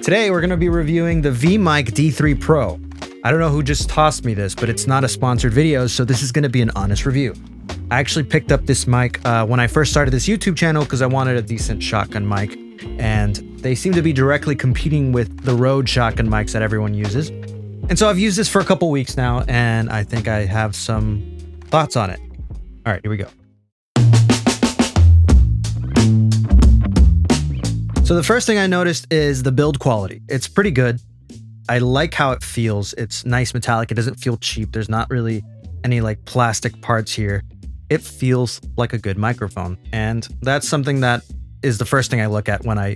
Today we're going to be reviewing the VideoMic D3 Pro. I don't know who just tossed me this, but it's not a sponsored video, so this is going to be an honest review. I actually picked up this mic when I first started this YouTube channel because I wanted a decent shotgun mic, and they seem to be directly competing with the Rhode shotgun mics that everyone uses. And so I've used this for a couple weeks now, and I think I have some thoughts on it. All right, here we go. So the first thing I noticed is the build quality. It's pretty good. I like how it feels. It's nice metallic. It doesn't feel cheap. There's not really any like plastic parts here. It feels like a good microphone. And that's something that is the first thing I look at when I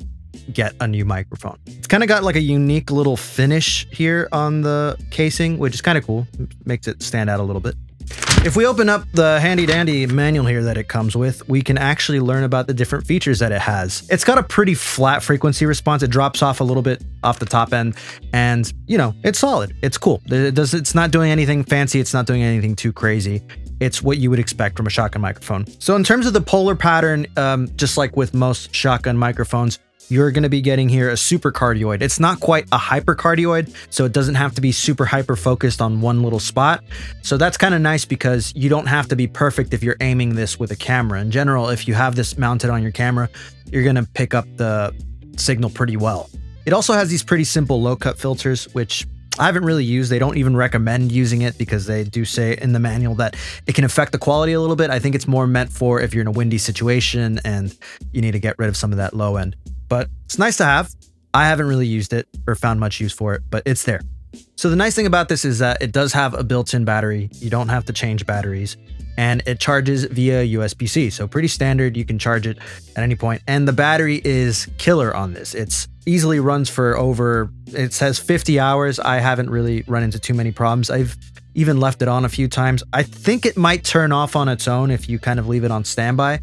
get a new microphone. It's kind of got like a unique little finish here on the casing, which is kind of cool. It makes it stand out a little bit. If we open up the handy dandy manual here that it comes with, we can actually learn about the different features that it has. It's got a pretty flat frequency response. It drops off a little bit off the top end, and you know, it's solid. It's cool. It's not doing anything fancy. It's not doing anything too crazy. It's what you would expect from a shotgun microphone. So in terms of the polar pattern, just like with most shotgun microphones, you're going to be getting here a super cardioid. It's not quite a hypercardioid, so it doesn't have to be super hyper focused on one little spot. So that's kind of nice because you don't have to be perfect if you're aiming this with a camera. In general, if you have this mounted on your camera, you're going to pick up the signal pretty well. It also has these pretty simple low cut filters, which I haven't really used. They don't even recommend using it because they do say in the manual that it can affect the quality a little bit. I think it's more meant for if you're in a windy situation and you need to get rid of some of that low end. But it's nice to have. I haven't really used it or found much use for it, but it's there. So the nice thing about this is that it does have a built-in battery. You don't have to change batteries, and it charges via USB-C. So pretty standard. You can charge it at any point. And the battery is killer on this. It's easily runs for over, it says 50 hours. I haven't really run into too many problems. I've even left it on a few times. I think it might turn off on its own if you kind of leave it on standby,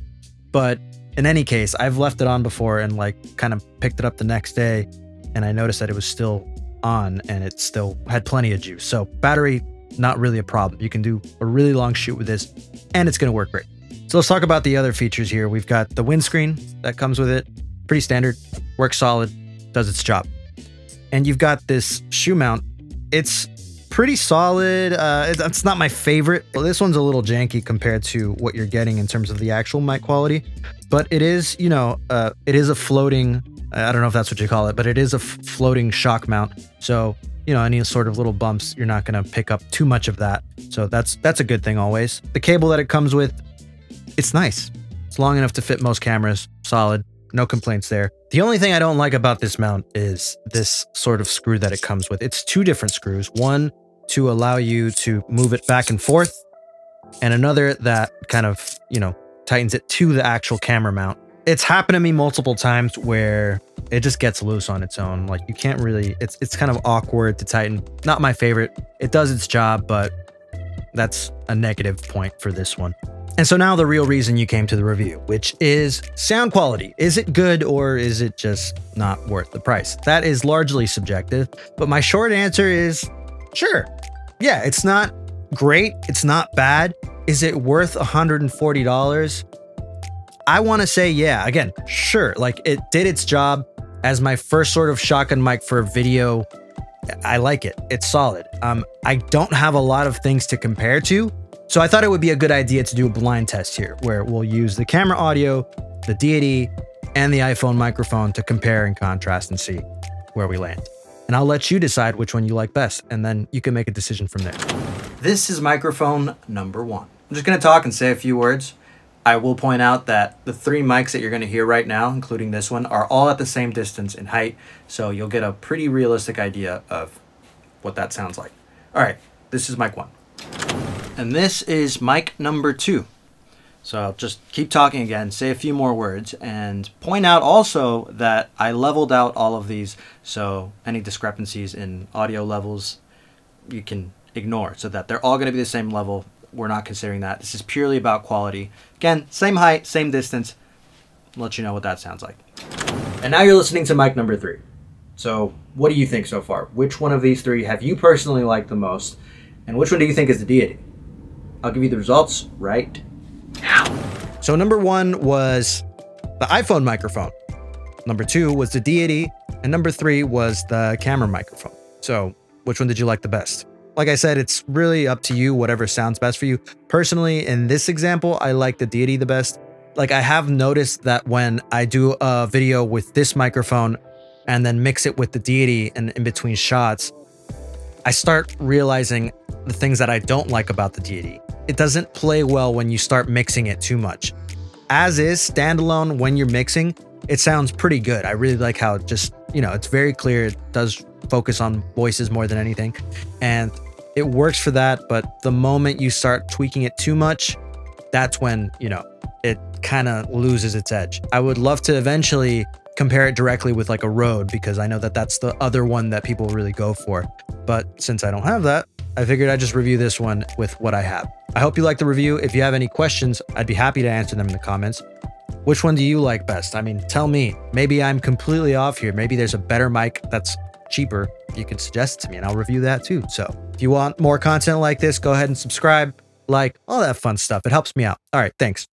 but in any case, I've left it on before and like kind of picked it up the next day, and I noticed that it was still on and it still had plenty of juice. So battery, not really a problem. You can do a really long shoot with this and it's going to work great. So let's talk about the other features here. We've got the windscreen that comes with it. Pretty standard, works solid, does its job. And you've got this shoe mount. It's pretty solid. It's not my favorite. This one's a little janky compared to what you're getting in terms of the actual mic quality, but it is, you know, it is a floating, I don't know if that's what you call it, but it is a floating shock mount. So, you know, any sort of little bumps, you're not going to pick up too much of that. So that's a good thing always. The cable that it comes with, it's nice. It's long enough to fit most cameras. Solid. No complaints there. The only thing I don't like about this mount is this sort of screw that it comes with. It's two different screws. One to allow you to move it back and forth, and another that kind of, you know, tightens it to the actual camera mount. It's happened to me multiple times where it just gets loose on its own. Like you can't really, it's kind of awkward to tighten. Not my favorite. It does its job, but that's a negative point for this one. And so now the real reason you came to the review, which is sound quality. Is it good or is it just not worth the price? That is largely subjective, but my short answer is sure. Yeah, it's not great. It's not bad. Is it worth $140? I want to say, yeah, again, sure. Like it did its job as my first sort of shotgun mic for video. I like it. It's solid. I don't have a lot of things to compare to. So I thought it would be a good idea to do a blind test here where we'll use the camera audio, the Deity, and the iPhone microphone to compare and contrast and see where we land. And I'll let you decide which one you like best, and then you can make a decision from there. This is microphone number one. I'm just going to talk and say a few words. I will point out that the three mics that you're going to hear right now, including this one, are all at the same distance in height, so you'll get a pretty realistic idea of what that sounds like. All right, this is mic one. And this is mic number two. So I'll just keep talking again, say a few more words, and point out also that I leveled out all of these, so any discrepancies in audio levels you can ignore, so that they're all going to be the same level. We're not considering that. This is purely about quality. Again, same height, same distance. I'll let you know what that sounds like. And now you're listening to mic number three. So what do you think so far? Which one of these three have you personally liked the most? And which one do you think is the Deity? I'll give you the results right now. So number one was the iPhone microphone. Number 2 was the Deity, and number 3 was the camera microphone. So which one did you like the best? Like I said, it's really up to you, whatever sounds best for you. Personally, in this example, I like the Deity the best. Like, I have noticed that when I do a video with this microphone and then mix it with the Deity and in between shots, I start realizing the things that I don't like about the Deity. It doesn't play well when you start mixing it too much. As is, standalone, when you're mixing, it sounds pretty good. I really like how it just, you know, it's very clear. It does focus on voices more than anything. And it works for that. But the moment you start tweaking it too much, that's when, you know, it kind of loses its edge. I would love to eventually compare it directly with like a Rhode, because I know that that's the other one that people really go for. But since I don't have that, I figured I'd just review this one with what I have. I hope you liked the review. If you have any questions, I'd be happy to answer them in the comments. Which one do you like best? I mean, tell me. Maybe I'm completely off here. Maybe there's a better mic that's cheaper. You can suggest it to me and I'll review that too. So if you want more content like this, go ahead and subscribe, like, all that fun stuff. It helps me out. All right, thanks.